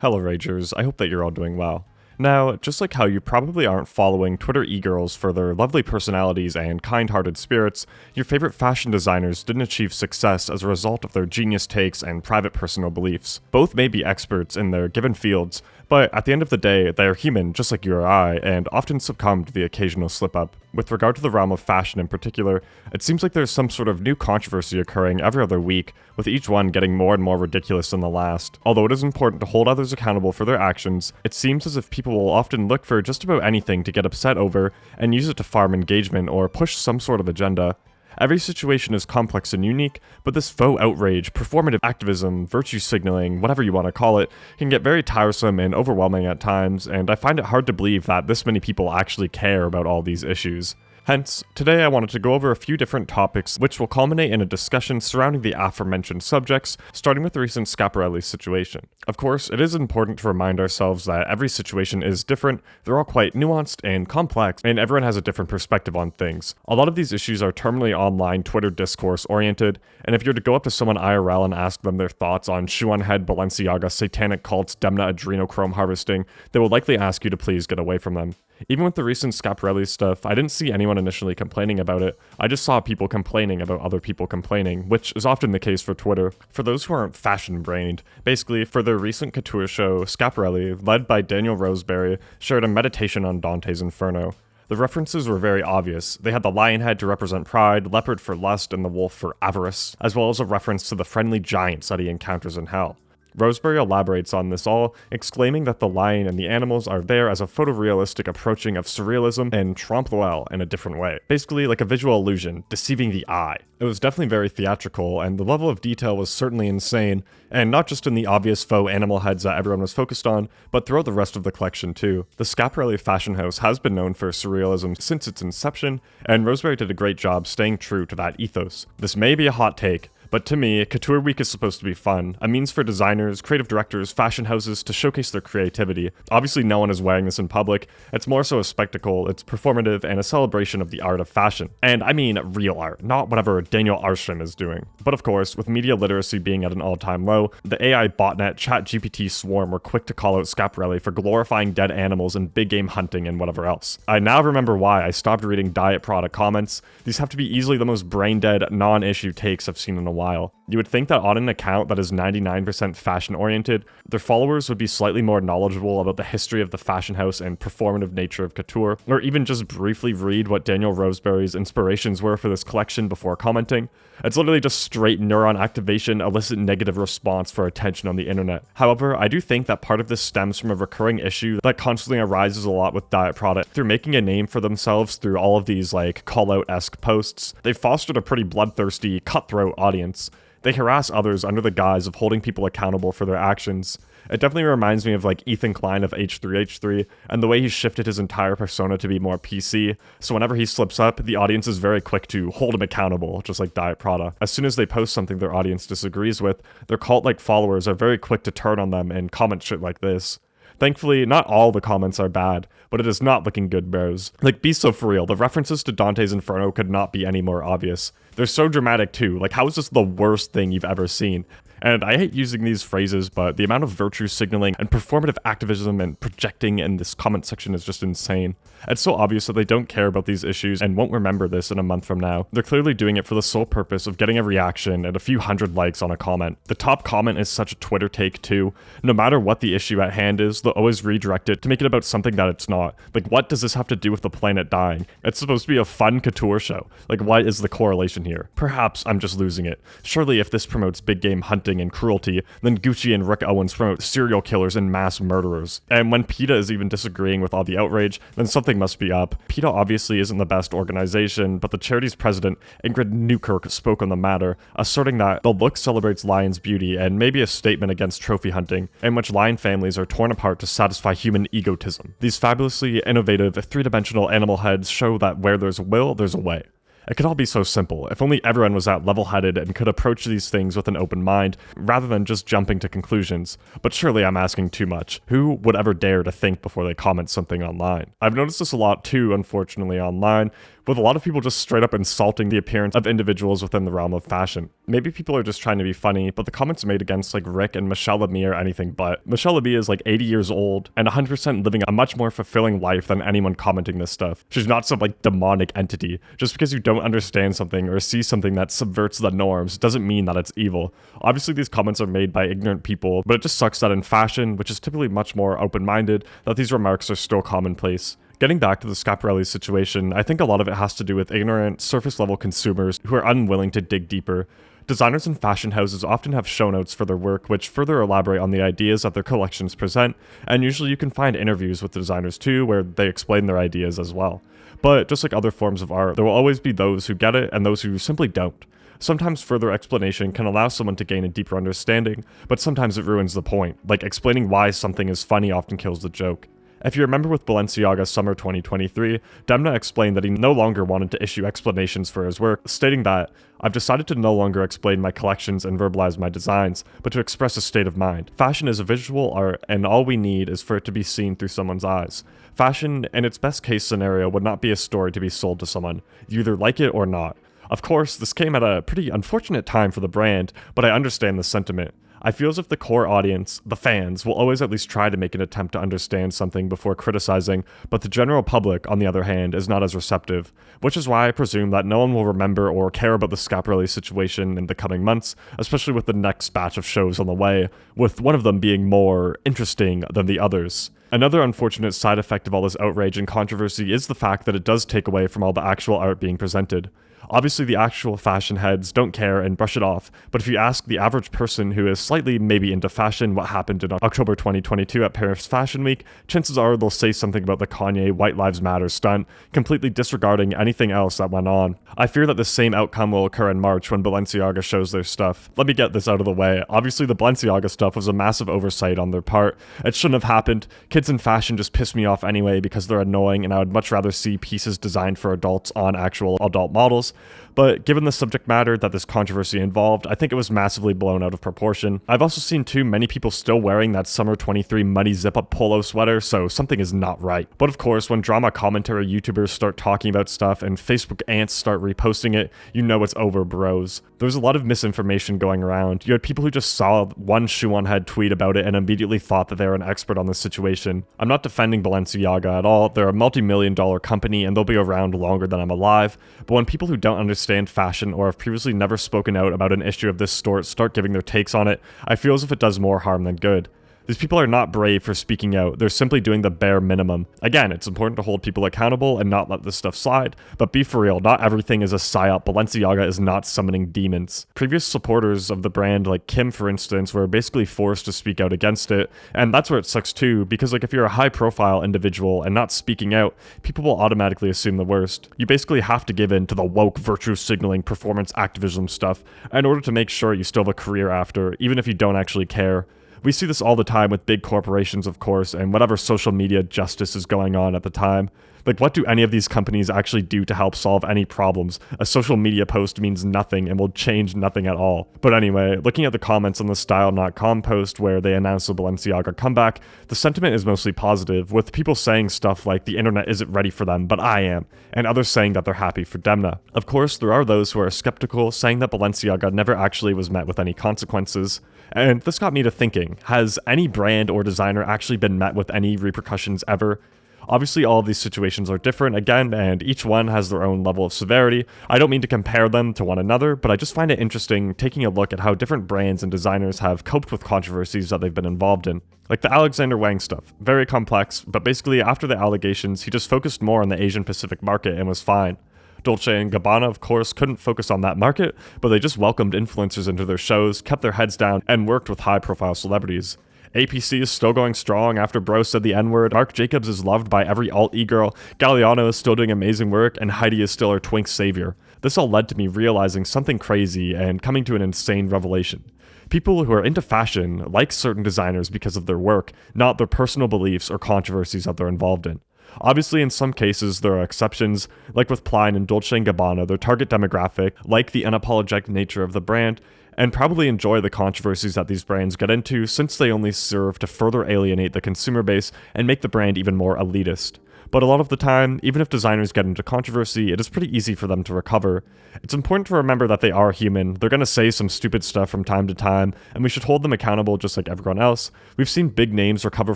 Hello Ragers, I hope that you're all doing well. Now, just like how you probably aren't following Twitter e-girls for their lovely personalities and kind-hearted spirits, your favorite fashion designers didn't achieve success as a result of their genius takes and private personal beliefs. Both may be experts in their given fields, but at the end of the day, they are human just like you or I, and often succumb to the occasional slip-up. With regard to the realm of fashion in particular, it seems like there's some sort of new controversy occurring every other week, with each one getting more and more ridiculous than the last. Although it is important to hold others accountable for their actions, it seems as if people will often look for just about anything to get upset over and use it to farm engagement or push some sort of agenda. Every situation is complex and unique, but this faux outrage, performative activism, virtue signaling, whatever you want to call it, can get very tiresome and overwhelming at times, and I find it hard to believe that this many people actually care about all these issues. Hence, today I wanted to go over a few different topics which will culminate in a discussion surrounding the aforementioned subjects, starting with the recent Schiaparelli situation. Of course, it is important to remind ourselves that every situation is different, they're all quite nuanced and complex, and everyone has a different perspective on things. A lot of these issues are terminally online Twitter discourse oriented, and if you're to go up to someone IRL and ask them their thoughts on shoe-on-head, balenciaga, satanic cults, Demna adrenochrome harvesting, they will likely ask you to please get away from them. Even with the recent Schiaparelli stuff, I didn't see anyone initially complaining about it. I just saw people complaining about other people complaining, which is often the case for Twitter. For those who aren't fashion-brained, basically, for their recent couture show, Schiaparelli, led by Daniel Roseberry, shared a meditation on Dante's Inferno. The references were very obvious. They had the lion head to represent pride, leopard for lust, and the wolf for avarice, as well as a reference to the friendly giants that he encounters in hell. Roseberry elaborates on this all, exclaiming that the lion and the animals are there as a photorealistic approaching of surrealism and trompe l'oeil in a different way. Basically like a visual illusion, deceiving the eye. It was definitely very theatrical, and the level of detail was certainly insane, and not just in the obvious faux animal heads that everyone was focused on, but throughout the rest of the collection too. The Schiaparelli fashion house has been known for surrealism since its inception, and Roseberry did a great job staying true to that ethos. This may be a hot take, but to me, Couture Week is supposed to be fun, a means for designers, creative directors, fashion houses to showcase their creativity. Obviously no one is wearing this in public, it's more so a spectacle, it's performative, and a celebration of the art of fashion. And I mean real art, not whatever Daniel Arsham is doing. But of course, with media literacy being at an all-time low, the AI botnet ChatGPT swarm were quick to call out Schiaparelli for glorifying dead animals and big game hunting and whatever else. I now remember why I stopped reading Diet Prada comments. These have to be easily the most brain-dead, non-issue takes I've seen in a while. You would think that on an account that is 99% fashion-oriented, their followers would be slightly more knowledgeable about the history of the fashion house and performative nature of couture, or even just briefly read what Daniel Roseberry's inspirations were for this collection before commenting. It's literally just straight neuron activation, elicit negative response for attention on the internet. However, I do think that part of this stems from a recurring issue that constantly arises a lot with Diet Prada. Through making a name for themselves through all of these like call-out-esque posts, they've fostered a pretty bloodthirsty, cutthroat audience. They harass others under the guise of holding people accountable for their actions. It definitely reminds me of like Ethan Klein of H3H3 and the way he shifted his entire persona to be more PC. So whenever he slips up, the audience is very quick to hold him accountable, just like Diet Prada. As soon as they post something their audience disagrees with, their cult-like followers are very quick to turn on them and comment shit like this. Thankfully, not all the comments are bad, but it is not looking good, bros. Like, be so for real, the references to Dante's Inferno could not be any more obvious. They're so dramatic too, like how is this the worst thing you've ever seen? And I hate using these phrases, but the amount of virtue signaling and performative activism and projecting in this comment section is just insane. It's so obvious that they don't care about these issues and won't remember this in a month from now. They're clearly doing it for the sole purpose of getting a reaction and a few hundred likes on a comment. The top comment is such a Twitter take too. No matter what the issue at hand is, they'll always redirect it to make it about something that it's not. Like, what does this have to do with the planet dying? It's supposed to be a fun couture show. Like, what is the correlation here? Perhaps I'm just losing it. Surely if this promotes big game hunting and cruelty, then Gucci and Rick Owens promote serial killers and mass murderers. And when PETA is even disagreeing with all the outrage, then something must be up. PETA obviously isn't the best organization, but the charity's president, Ingrid Newkirk, spoke on the matter, asserting that the look celebrates lions' beauty and maybe a statement against trophy hunting, in which lion families are torn apart to satisfy human egotism. These fabulously innovative, three-dimensional animal heads show that where there's a will, there's a way. It could all be so simple if only everyone was that level-headed and could approach these things with an open mind, rather than just jumping to conclusions. But surely I'm asking too much. Who would ever dare to think before they comment something online? I've noticed this a lot too, unfortunately, online, with a lot of people just straight up insulting the appearance of individuals within the realm of fashion. Maybe people are just trying to be funny, but the comments made against like Rick and Michelle Lemie are anything but. Michelle Lemie is like 80 years old and 100% living a much more fulfilling life than anyone commenting this stuff. She's not some like demonic entity. Just because you don't understand something or see something that subverts the norms doesn't mean that it's evil. Obviously these comments are made by ignorant people, but it just sucks that in fashion, which is typically much more open-minded, that these remarks are still commonplace. Getting back to the Schiaparelli situation, I think a lot of it has to do with ignorant, surface-level consumers who are unwilling to dig deeper. Designers and fashion houses often have show notes for their work, which further elaborate on the ideas that their collections present, and usually you can find interviews with the designers too, where they explain their ideas as well. But just like other forms of art, there will always be those who get it and those who simply don't. Sometimes further explanation can allow someone to gain a deeper understanding, but sometimes it ruins the point, like explaining why something is funny often kills the joke. If you remember with Balenciaga Summer 2023, Demna explained that he no longer wanted to issue explanations for his work, stating that, "I've decided to no longer explain my collections and verbalize my designs, but to express a state of mind. Fashion is a visual art, and all we need is for it to be seen through someone's eyes. Fashion, in its best case scenario, would not be a story to be sold to someone. You either like it or not." Of course, this came at a pretty unfortunate time for the brand, but I understand the sentiment. I feel as if the core audience, the fans, will always at least try to make an attempt to understand something before criticizing, but the general public, on the other hand, is not as receptive, which is why I presume that no one will remember or care about the Schiaparelli situation in the coming months, especially with the next batch of shows on the way, with one of them being more interesting than the others. Another unfortunate side effect of all this outrage and controversy is the fact that it does take away from all the actual art being presented. Obviously, the actual fashion heads don't care and brush it off, but if you ask the average person who is slightly maybe into fashion what happened in October 2022 at Paris Fashion Week, chances are they'll say something about the Kanye White Lives Matter stunt, completely disregarding anything else that went on. I fear that the same outcome will occur in March when Balenciaga shows their stuff. Let me get this out of the way. Obviously, the Balenciaga stuff was a massive oversight on their part. It shouldn't have happened. Kids in fashion just piss me off anyway because they're annoying, and I would much rather see pieces designed for adults on actual adult models. But given the subject matter that this controversy involved, I think it was massively blown out of proportion. I've also seen too many people still wearing that Summer 23 muddy zip-up polo sweater, so something is not right. But of course, when drama commentary YouTubers start talking about stuff and Facebook ants start reposting it, you know it's over, bros. There was a lot of misinformation going around. You had people who just saw one shoe-on-head tweet about it and immediately thought that they were an expert on the situation. I'm not defending Balenciaga at all. They're a multi-million-dollar company and they'll be around longer than I'm alive. But when people who don't understand fashion or have previously never spoken out about an issue of this sort start giving their takes on it, I feel as if it does more harm than good. These people are not brave for speaking out, they're simply doing the bare minimum. Again, it's important to hold people accountable and not let this stuff slide, but be for real, not everything is a psyop. Balenciaga is not summoning demons. Previous supporters of the brand, like Kim for instance, were basically forced to speak out against it, and that's where it sucks too, because like if you're a high profile individual and not speaking out, people will automatically assume the worst. You basically have to give in to the woke virtue signaling performance activism stuff in order to make sure you still have a career after, even if you don't actually care. We see this all the time with big corporations, of course, and whatever social media justice is going on at the time. Like, what do any of these companies actually do to help solve any problems? A social media post means nothing and will change nothing at all. But anyway, looking at the comments on the Style.com post where they announced the Balenciaga comeback, the sentiment is mostly positive, with people saying stuff like the internet isn't ready for them, but I am, and others saying that they're happy for Demna. Of course, there are those who are skeptical, saying that Balenciaga never actually was met with any consequences. And this got me to thinking, has any brand or designer actually been met with any repercussions ever? Obviously, all of these situations are different, again, and each one has their own level of severity. I don't mean to compare them to one another, but I just find it interesting taking a look at how different brands and designers have coped with controversies that they've been involved in. Like the Alexander Wang stuff, very complex, but basically after the allegations, he just focused more on the Asian Pacific market and was fine. Dolce & Gabbana, of course, couldn't focus on that market, but they just welcomed influencers into their shows, kept their heads down, and worked with high-profile celebrities. APC is still going strong after Bro said the N-word, Marc Jacobs is loved by every alt-e-girl, Galliano is still doing amazing work, and Heidi is still our twink savior. This all led to me realizing something crazy and coming to an insane revelation. People who are into fashion like certain designers because of their work, not their personal beliefs or controversies that they're involved in. Obviously, in some cases, there are exceptions, like with Klein and Dolce & Gabbana, their target demographic, like the unapologetic nature of the brand, and probably enjoy the controversies that these brands get into since they only serve to further alienate the consumer base and make the brand even more elitist. but a lot of the time, even if designers get into controversy, it is pretty easy for them to recover. It's important to remember that they are human, they're gonna say some stupid stuff from time to time, and we should hold them accountable just like everyone else. We've seen big names recover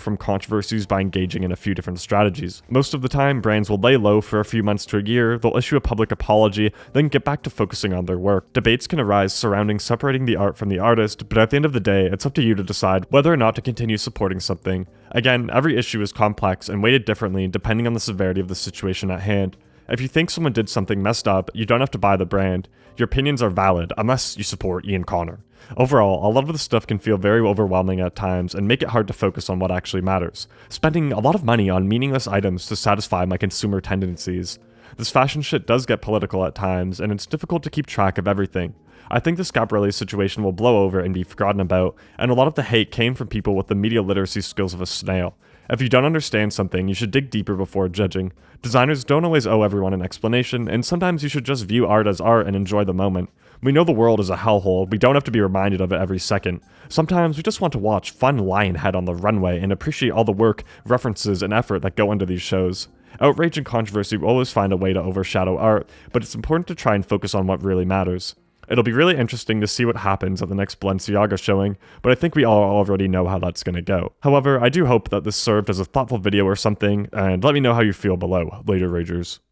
from controversies by engaging in a few different strategies. Most of the time, brands will lay low for a few months to a year, they'll issue a public apology, then get back to focusing on their work. Debates can arise surrounding separating the art from the artist, but at the end of the day, it's up to you to decide whether or not to continue supporting something. Again, every issue is complex and weighted differently depending on the severity of the situation at hand. If you think someone did something messed up, you don't have to buy the brand. Your opinions are valid, unless you support Ian Connor. Overall, a lot of this stuff can feel very overwhelming at times and make it hard to focus on what actually matters. Spending a lot of money on meaningless items to satisfy my consumer tendencies. This fashion shit does get political at times, and it's difficult to keep track of everything. I think the Schiaparelli situation will blow over and be forgotten about, and a lot of the hate came from people with the media literacy skills of a snail. If you don't understand something, you should dig deeper before judging. Designers don't always owe everyone an explanation, and sometimes you should just view art as art and enjoy the moment. We know the world is a hellhole, we don't have to be reminded of it every second. Sometimes we just want to watch fun Lionhead on the runway and appreciate all the work, references, and effort that go into these shows. Outrage and controversy will always find a way to overshadow art, but it's important to try and focus on what really matters. It'll be really interesting to see what happens at the next Balenciaga showing, but I think we all already know how that's gonna go. However, I do hope that this served as a thoughtful video or something, and let me know how you feel below, later Ragers.